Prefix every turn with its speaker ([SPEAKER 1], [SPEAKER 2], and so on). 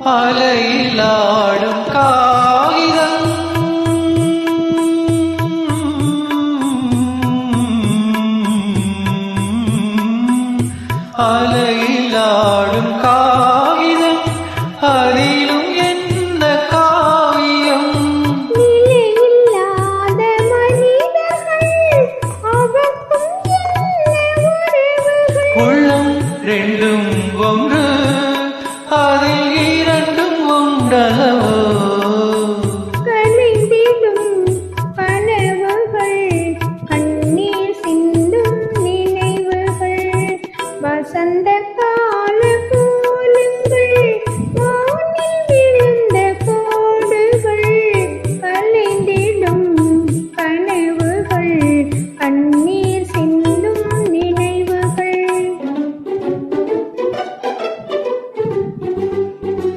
[SPEAKER 1] அலையிலாடும் காகிதம் அலையிலாடும் காகிதம் அதிலும் என்ன காவியம்
[SPEAKER 2] நிலையில்லாத மனிதர்கள் அவர்க்கும் என்ன உறவுகள்
[SPEAKER 1] உள்ளம் ரெண்டும் ஒன்று அதில் இரண்டும் ஒன்றல்ல